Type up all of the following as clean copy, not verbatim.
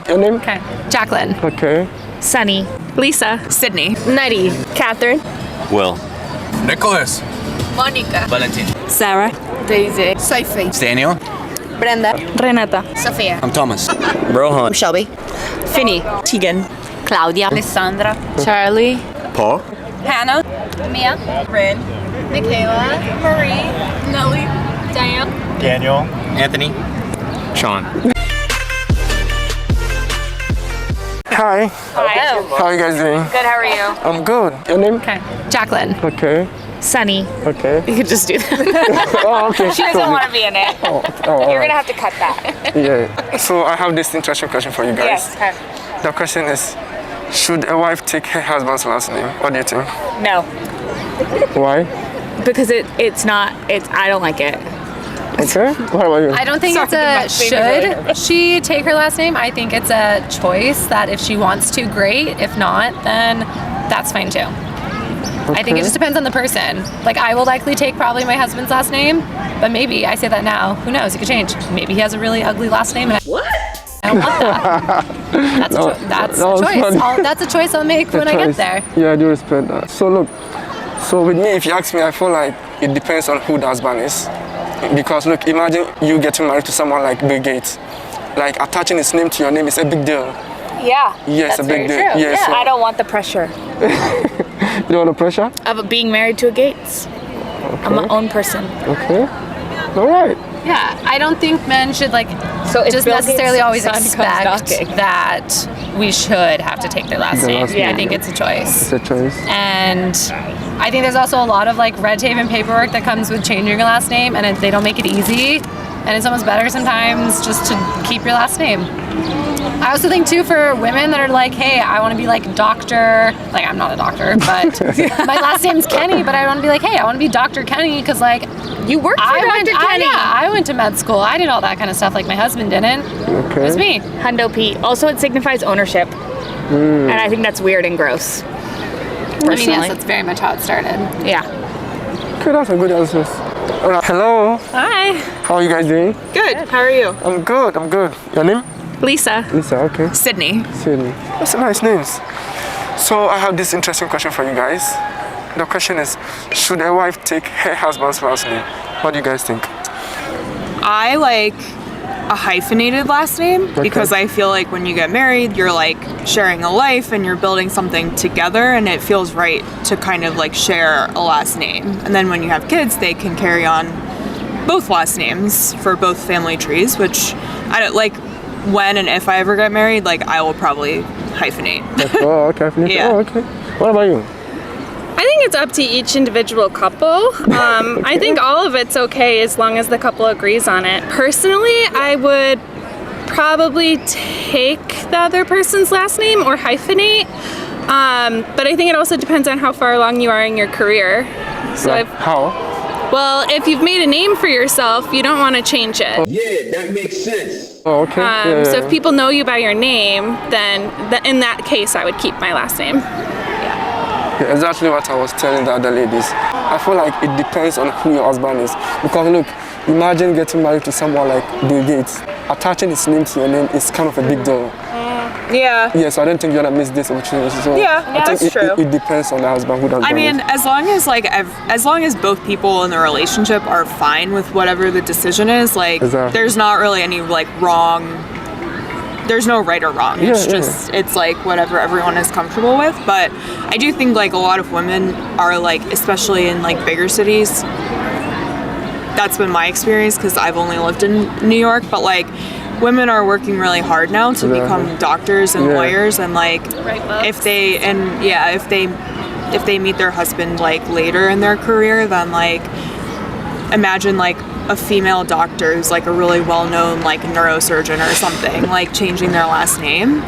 Your name? Okay. Jacqueline. Okay. Sunny. Lisa. Sydney. Nutty. Catherine. Will. Nicholas. Monica. Valentin. Sarah. Daisy. Sophie. Daniel. Brenda. Renata. Sophia. I'm Thomas. Rohan. Shelby. Finny. Tegan. Claudia. Alessandra. Charlie. Paul. Hannah. Mia. Rin. Michaela. Marie. Nellie. Diane. Daniel. Anthony. Sean. Hi. Hi. How are you guys doing? Good, how are you? I'm good. Your name? Okay. Jacqueline. Okay. Sunny. Okay. You could just do that. Oh, okay. She doesn't want to be in it. You're going to have to cut that. Yeah. So I have this interesting question for you guys. Yes. Okay. The question is, should a wife take her husband's last name? What do you think? No. Why? Because it's not, I don't like it. Okay. What about you? I don't think it's a should she take her last name. I think it's a choice that if she wants to, great. If not, then that's fine too. I think it just depends on the person. Like, I will likely take probably my husband's last name, but maybe, I say that now, who knows, it could change. Maybe he has a really ugly last name. And I don't want that. That's a choice. That's a choice I'll make when I get there. Yeah, I do respect that. So look, so with me, if you ask me, I feel like it depends on who the husband is. Because look, imagine you getting married to someone like Bill Gates. Like, attaching his name to your name is a big deal. Yeah. Yes, that's a big deal. very true. Yeah, so I don't want the pressure you don't want the pressure? of being married to a Gates. I'm my own person. Okay. All right. Yeah, I don't think men should So if just Bill necessarily Gates' always son comes expect knocking. that we should have to take their last Their name. last name. I think it's a choice. It's a choice. And I think there's also a lot of red tape and paperwork that comes with changing your last name, and they don't make it easy. And it's almost better sometimes just to keep your last name. I also think too, for women that are like, hey, I want to be like Dr. I'm not a doctor, but my last name's Kenny, but I want to be like, hey, I want to be Dr. Kenny because You work for Dr. Kenny. I went to med school. I did all that kind of stuff. Like my husband didn't. Okay. It was me. Hundo Pete. Also, it signifies ownership. And I think that's weird and gross. I mean, Personally. yes, that's very much how it started. Yeah. Okay, that's a good answer. All right. Hello. Hi. How are you guys doing? Good. How are you? I'm good. I'm good. Your name? Lisa. Lisa. Okay. Sydney. Sydney. That's nice names. So I have this interesting question for you guys. The question is, should a wife take her husband's last name? What do you guys think? I like a hyphenated last name because I feel like when you get married, you're sharing a life and you're building something together, and it feels right to kind of share a last name. And then when you have kids, they can carry on both last names for both family trees, which I don't like. When and if I ever get married, I will probably hyphenate. Oh, okay. Yeah. Oh, okay. What about you? I think it's up to each individual couple. I think all of it's okay as long as the couple agrees on it. Personally, I would probably take the other person's last name or hyphenate. But I think it also depends on how far along you are in your career. So if you've made a name for yourself, you don't want to change it. Yeah, that makes sense. Oh, okay. So if people know you by your name, then in that case, I would keep my last name. Yeah, exactly what I was telling the other ladies. I feel like it depends on who your husband is. Because look, imagine getting married to someone like Bill Gates. Attaching his name to your name is kind of a big deal. Yeah. Yeah, so I don't think you're gonna miss this opportunity. So I think that's true. It depends on the husband who does. I mean, as long as both people in the relationship are fine with whatever the decision is, Exactly. there's not really any wrong. There's no right or wrong. It's just it's whatever everyone is comfortable with. But I do think a lot of women are especially in bigger cities. That's been my experience because I've only lived in New York, but women are working really hard now to become doctors and lawyers, and if they meet their husband later in their career, then imagine a female doctor who's a really well-known neurosurgeon or something changing their last name.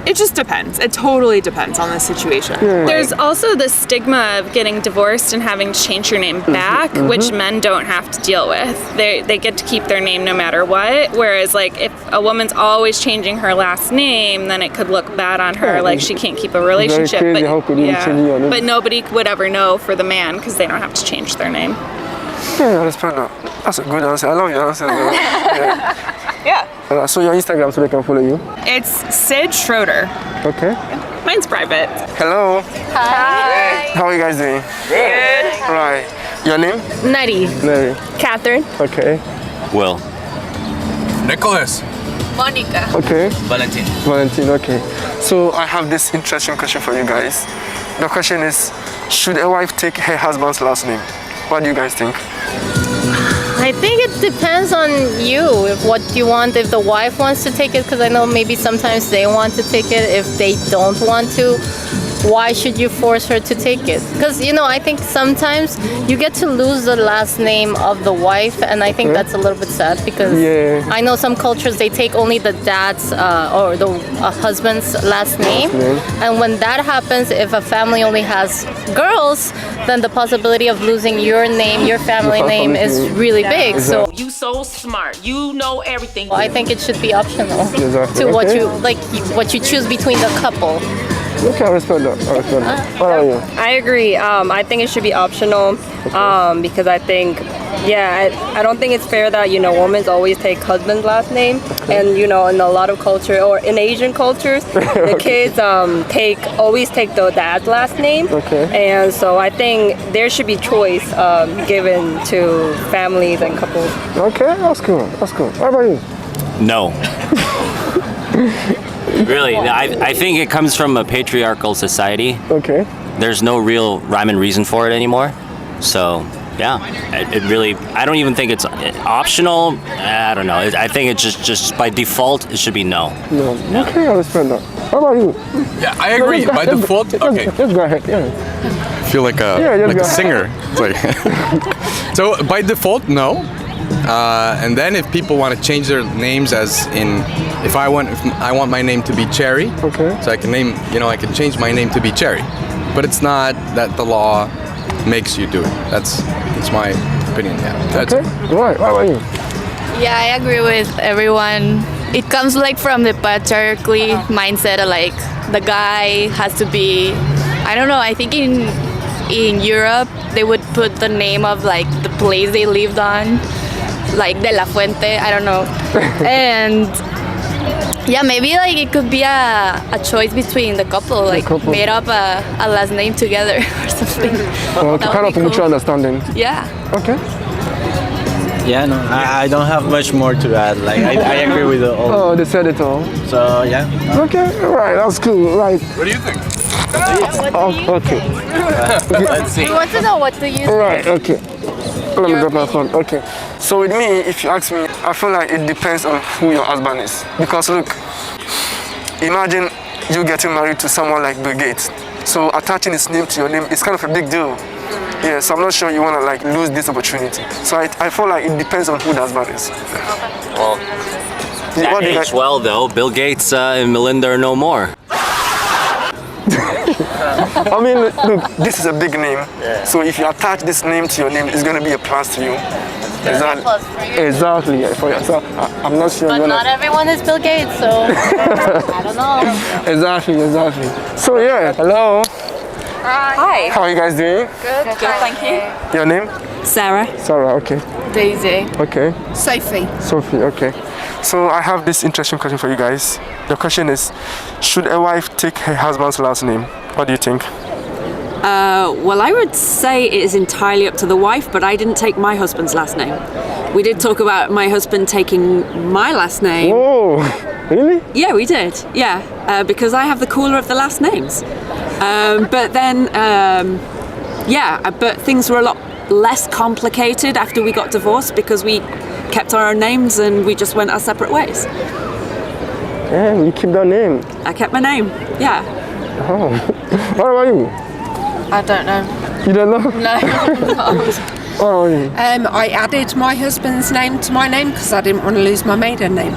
It just depends. It totally depends on the situation. There's also the stigma of getting divorced and having to change your name back, which men don't have to deal with. They get to keep their name no matter what. Whereas if a woman's always changing her last name, then it could look bad on her, she can't keep a relationship. Very crazy. How could you change your name? But nobody would ever know for the man because they don't have to change their name. Yeah, I respect that. That's a good answer. I love your answer. Yeah. So your Instagram so they can follow you. It's Sid Schroeder. Okay. Mine's private. Hello. Hi. How are you guys doing? Good. Right. Your name? Nutty. Mary. Catherine. Okay. Will. Nicholas. Monica. Okay. Valentin. Valentine, okay. So I have this interesting question for you guys. The question is, should a wife take her husband's last name? What do you guys think? I think it depends on you, if what you want, if the wife wants to take it, because I know maybe sometimes they want to take it. If they don't want to, why should you force her to take it? Because, you know, I think sometimes you get to lose the last name of the wife, and I think that's a little bit sad because I know some cultures, they take only the dad's or the husband's last name. And when that happens, if a family only has girls, then the possibility of losing your name, your family name is really big. So You so smart. You know everything. I think it should be optional Exactly. to what Okay. you like, what you choose between the couple. Okay, I respect that. I respect that. What are you? I agree. I think it should be optional because I think, I don't think it's fair that, you know, women always take husband's last name. And, you know, in a lot of culture or in Asian cultures, the kids always take the dad's last name. Okay. And so I think there should be choice given to families and couples. Okay, that's cool. That's cool. What about you? No. Really, I think it comes from a patriarchal society. Okay. There's no real rhyme and reason for it anymore. So, yeah, it really, I don't even think it's optional. I don't know. I think it's just by default, it should be no. No. Okay, I respect that. What about you? Yeah, I agree. By default, okay. Just go ahead. Yeah. I feel like a Yeah, like a singer. It's like so by default, no. And then if people want to change their names, as in, if I want my name to be Cherry, Okay. so I can I can change my name to be Cherry, but it's not that the law makes you do it. That's my opinion. Yeah. That's Okay. Right. What about you? Yeah, I agree with everyone. It comes like from the patriarchal mindset of like the guy has to be, I don't know, I think in Europe they would put the name of like the place they lived on, like De La Fuente, I don't know. And yeah, maybe like it could be a choice between the couple, like couple. made up a last name together or something. Well, That kind would of be mutual cool. understanding. Yeah. Okay. Yeah, no, I don't have much more to add. Like, I agree with all. Oh, they said it all. So, yeah. Okay. Right. That's cool. Right. What do you think? Oh, okay. Let's see. We want to know, what do you Right. Okay. Let me grab my phone. Okay. So with me, if you ask me, I feel like it depends on who your husband is. Because look, imagine you getting married to someone like Bill Gates. So attaching his name to your name is kind of a big deal. Yeah, so I'm not sure you want to like lose this opportunity. So I feel like it depends on who the husband is. Well, that aged well though. Bill Gates and Melinda are no more. I mean, look, this is a big name. So if you attach this name to your name, it's going to be a plus to you. Exactly. Plus for you. Exactly. Yeah, for you. So I'm not sure But you want not everyone is Bill Gates, so I don't know. Exactly. So yeah, hello. Hi. How are you guys doing? Good, thank you. Your name? Sarah. Sarah, okay. Daisy. Okay. Sophie. Sophie, okay. So I have this interesting question for you guys. The question is, should a wife take her husband's last name? What do you think? Well, I would say it is entirely up to the wife, but I didn't take my husband's last name. We did talk about my husband taking my last name. Oh, really? Yeah, we did. Yeah, because I have the cooler of the last names. But then, but things were a lot less complicated after we got divorced because we kept our own names and we just went our separate ways. Yeah, you keep that name. I kept my name. Yeah. Oh. What about you? I don't know. You don't know? No. What about you? I added my husband's name to my name because I didn't want to lose my maiden name.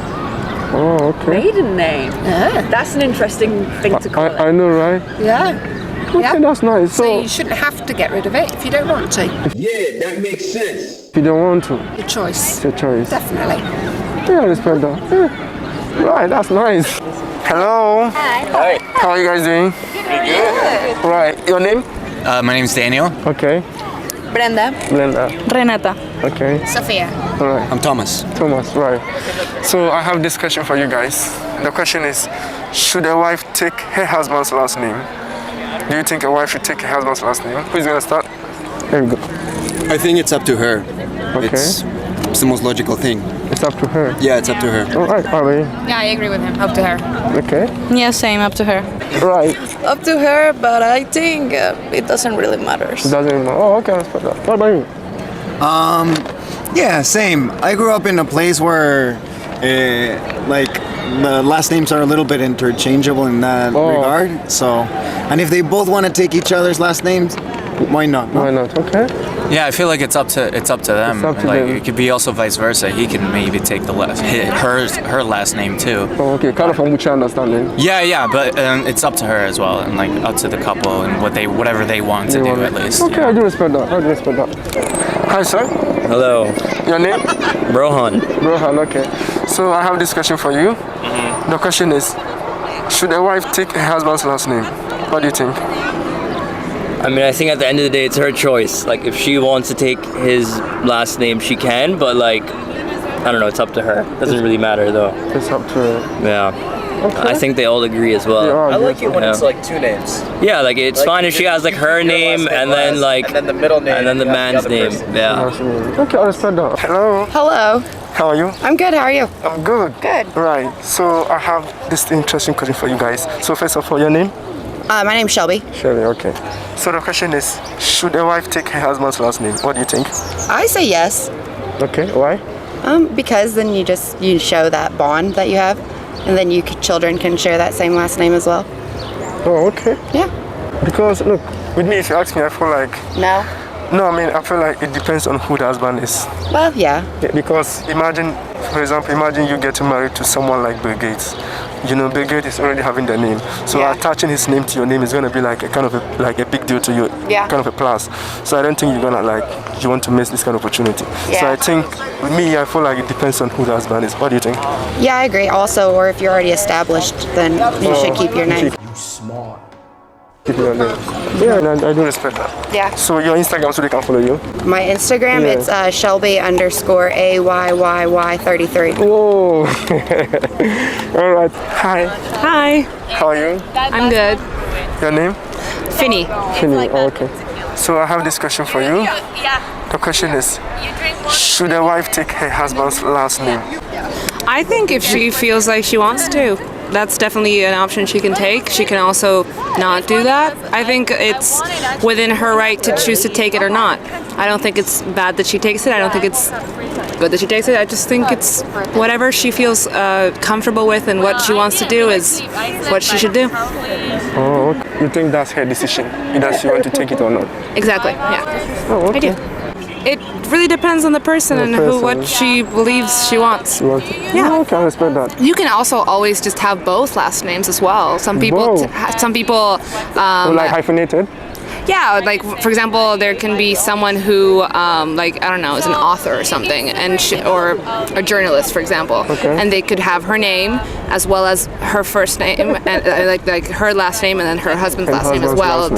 Oh, okay. Maiden name. Yeah. That's an interesting thing to call it. I know, right? Yeah. Okay, that's nice. So you shouldn't have to get rid of it if you don't want to. Yeah, that makes sense. If you don't want to, Your choice. it's your choice. Definitely. Yeah, I respect that. Yeah. Right, that's nice. Hello. Hi. How are you guys doing? Good. Right, your name? My name's Daniel. Okay. Brenda. Brenda. Renata. Okay. Sophia. All right. I'm Thomas. Thomas, right. So I have this question for you guys. The question is, should a wife take her husband's last name? Do you think a wife should take her husband's last name? Who's gonna start? There we go. I think it's up to her. Okay. It's the most logical thing. It's up to her. Yeah, it's up to her. All right, Ali. Yeah, I agree with him. Up to her. Okay. Yeah, same. Up to her. Right. Up to her, but I think it doesn't really matter. It doesn't matter. Oh, okay, I respect that. What about you? Yeah, same. I grew up in a place where, like, the last names are a little bit interchangeable in that regard. So, and if they both want to take each other's last names, why not? No? Why not? Okay. Yeah, I feel like it's up to them. It's up to like them. it could be also vice versa. He can maybe take her last name too. Oh, okay. Kind of a mutual understanding. Yeah, but it's up to her as well, and like up to the couple and whatever they want to do at least. Okay, I do respect that. Hi, sir. Hello. Your name? Rohan. Rohan. Okay. So I have this question for you. The question is, should a wife take her husband's last name? What do you think? I mean, I think at the end of the day, it's her choice. Like, if she wants to take his last name, she can, but like, I don't know, it's up to her. Doesn't really matter though. It's up to her. Yeah. Okay. I think they all agree as well. I like it when it's like two names. Yeah, like it's fine if she has like her name and then like and then the middle name and then the man's name. Yeah. Okay, I respect that. Hello. Hello. How are you? I'm good. How are you? I'm good. Good. Right. So I have this interesting question for you guys. So first of all, your name? My name's Shelby. Shelby. Okay. So the question is, should a wife take her husband's last name? What do you think? I say yes. Okay. Why? Because then you show that bond that you have, and then children can share that same last name as well. Oh, okay. Yeah. Because look, with me, if you ask me, I feel like No. no. I mean, I feel like it depends on who the husband is. Well, yeah. Yeah, because imagine, for example, imagine you getting married to someone like Bill Gates. You know, Bill Gates is already having the name, so Yeah. attaching his name to your name is gonna be like a kind of a big deal to you. Yeah. Kind of a plus. So I don't think you're gonna you want to miss this kind of opportunity. So Yeah. I think with me, I feel like it depends on who the husband is. What do you think? Yeah, I agree. Also, or if you're already established, then you should keep your name. Keep your name. Yeah, and I do respect that. Yeah. So your Instagram, so they can follow you. My Instagram, Yeah. it's Shelby_AYYY33. Whoa. All right. Hi. Hi. How are you? I'm good. Your name? Finny. Finny. Oh, okay. So I have this question for you. The question is, should a wife take her husband's last name? I think if she feels like she wants to, that's definitely an option she can take. She can also not do that. I think it's within her right to choose to take it or not. I don't think it's bad that she takes it. I don't think it's good that she takes it. I just think it's whatever she feels comfortable with and what she wants to do is what she should do. Oh, okay. You think that's her decision, either she want to take it or not? Exactly, yeah. Oh, okay. I do. It really depends on the person and what she believes she wants. Yeah. Oh, okay, I respect that. You can also always just have both last names as well. Some people, like hyphenated? Yeah, like for example, there can be someone who, like I don't know, is an author or something, and or a journalist, for example, and they could have her name as well as her first name, and like her last name, and then her husband's last name as well.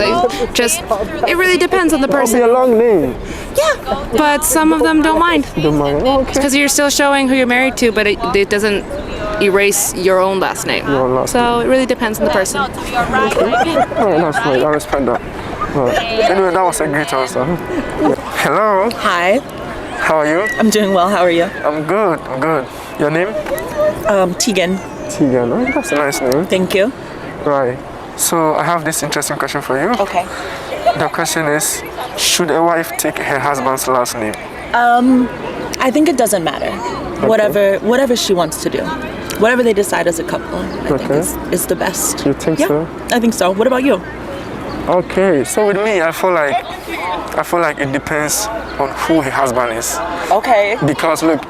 It really depends on the person. It'll be a long name. Yeah, but some of them don't mind. Because you're still showing who you're married to, but it doesn't erase your own last name. So it really depends on the person. Oh, that's right. I respect that. Right. Anyway, that was a great answer. Hello. Hi. How are you? I'm doing well. How are you? I'm good. I'm good. Your name? Tegan. Tegan. Oh, that's a nice name. Thank you. Right. So I have this interesting question for you. Okay. The question is, should a wife take her husband's last name? I think it doesn't matter. Okay. Whatever she wants to do. Whatever they decide as a couple, I think is the best. You think so? I think so. What about you? Okay, so with me, I feel like it depends on who her husband is. Okay. Because look,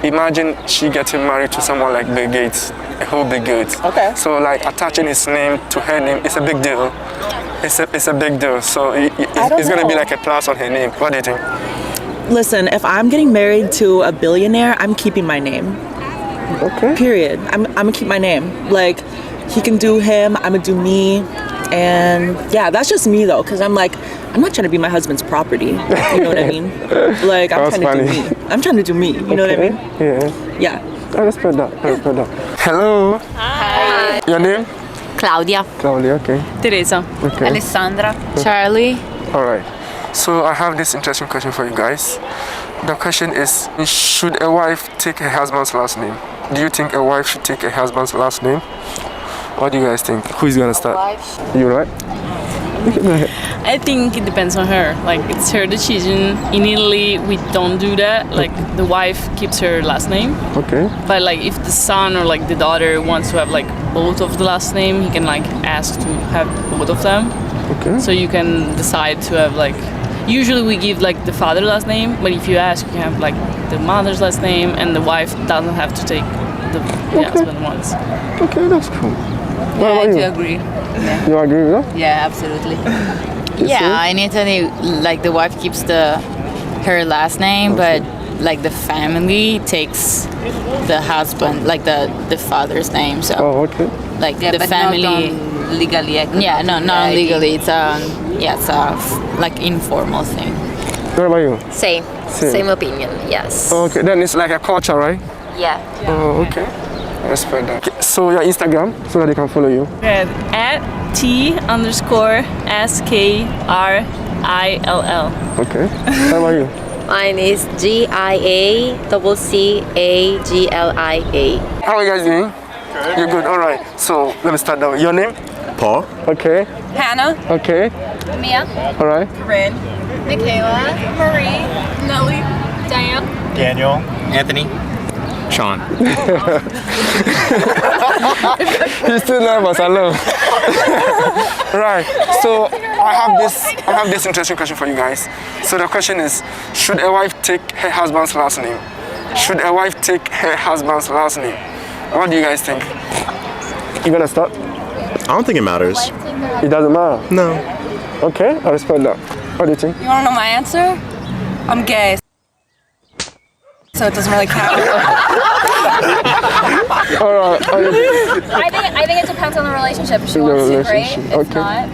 imagine she getting married to someone like Bill Gates, a whole Bill Gates. Okay. So like attaching his name to her name is a big deal. It's a big deal. So it's gonna be like a plus on her name. What do you think? Listen, if I'm getting married to a billionaire, I'm keeping my name. Okay. Period. I'm gonna keep my name. Like, he can do him, I'm gonna do me. And yeah, that's just me though, because I'm like, I'm not trying to be my husband's property. You know what I mean? Like, I'm trying to do me. I'm trying to do me. You know what I mean? Yeah. Yeah. I respect that. Hello. Hi. Your name? Claudia. Claudia, okay. Teresa. Okay. Alessandra. Charlie. All right. So I have this interesting question for you guys. The question is, should a wife take her husband's last name? Do you think a wife should take her husband's last name? What do you guys think? Who is gonna start? You, right? Go ahead. I think it depends on her. Like, it's her decision. In Italy, we don't do that. Like, the wife keeps her last name. Okay. But like, if the son or like the daughter wants to have like both of the last name, he can like ask to have both of them. Okay. So you can decide to have like. Usually we give like the father's last name, but if you ask, you can have like the mother's last name, and the wife doesn't have to take the husband ones. Okay, that's cool. Yeah, I do agree. You agree with that? Yeah, absolutely. Yeah, in Italy, like the wife keeps her last name, but like the family takes the husband, like the father's name. So. Oh, okay. Like Yeah, the but family. not legally. Yeah, no, not legally. It's it's a like informal thing. What about you? Same. Same opinion, yes. Okay, then it's like a culture, right? Yeah. Oh, okay. I respect that. Okay, so your Instagram, so that they can follow you. At T_SKRILL. Okay. How about you? Mine is GIACCAGLIA. How are you guys doing? You're good. All right. So let me start now. Your name? Paul. Okay. Hannah. Okay. Mia. All right. Corinne. Michaela. Marie. Nellie. Diane. Daniel. Anthony. Sean. He's still nervous. I know. Right. So I have this interesting question for you guys. So the question is, should a wife take her husband's last name? Should a wife take her husband's last name? What do you guys think? You gonna start? I don't think it matters. It doesn't matter? No. Okay, I respect that. What do you think? You want to know my answer? I'm gay, so it doesn't really count. All right. I think it depends on the relationship. If she wants to, great. If not, a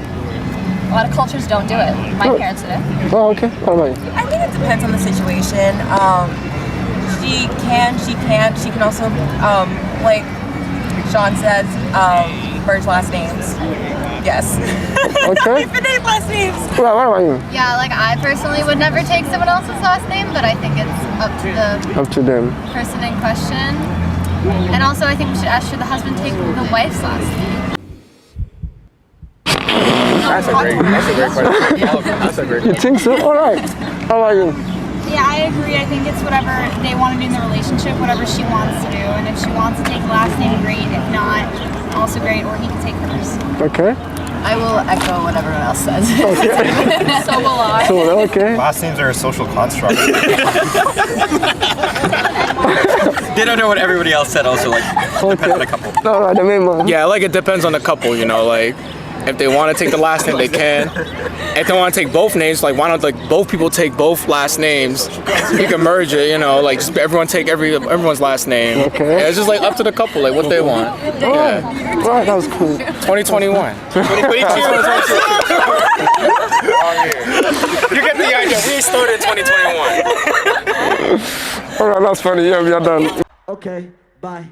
lot of cultures don't do it. My parents did it. Oh, okay. How about you? I think it depends on the situation. She can't. She can also, like Sean says, merge last names. Yes. Okay. Infinite last names. Well, what about you? Yeah, like I personally would never take someone else's last name, but I think it's Up to them. person in question. And also, I think we should ask should the husband take the wife's last name. That's a great question. You think so? All right. How about you? Yeah, I agree. I think it's whatever they want to do in the relationship, whatever she wants to do. And if she wants to take the last name, great. If not, also great. Or he can take hers. Okay. I will echo what everyone else says. Okay. So will I. So, okay. Last names are a social construct. They don't know what everybody else said. Also, like depends on the couple. All right, the main man. Yeah, like it depends on the couple. You know, like if they want to take the last name, they can. If they want to take both names, like why don't like both people take both last names? You can merge it. You know, like just everyone take everyone's last name. Okay. Yeah, it's just like up to the couple, like what they want. Yeah. Right, that was cool. 2021. 2022. You get the idea. We started 2021. All right, that's funny. Yeah, we are done. Okay, bye.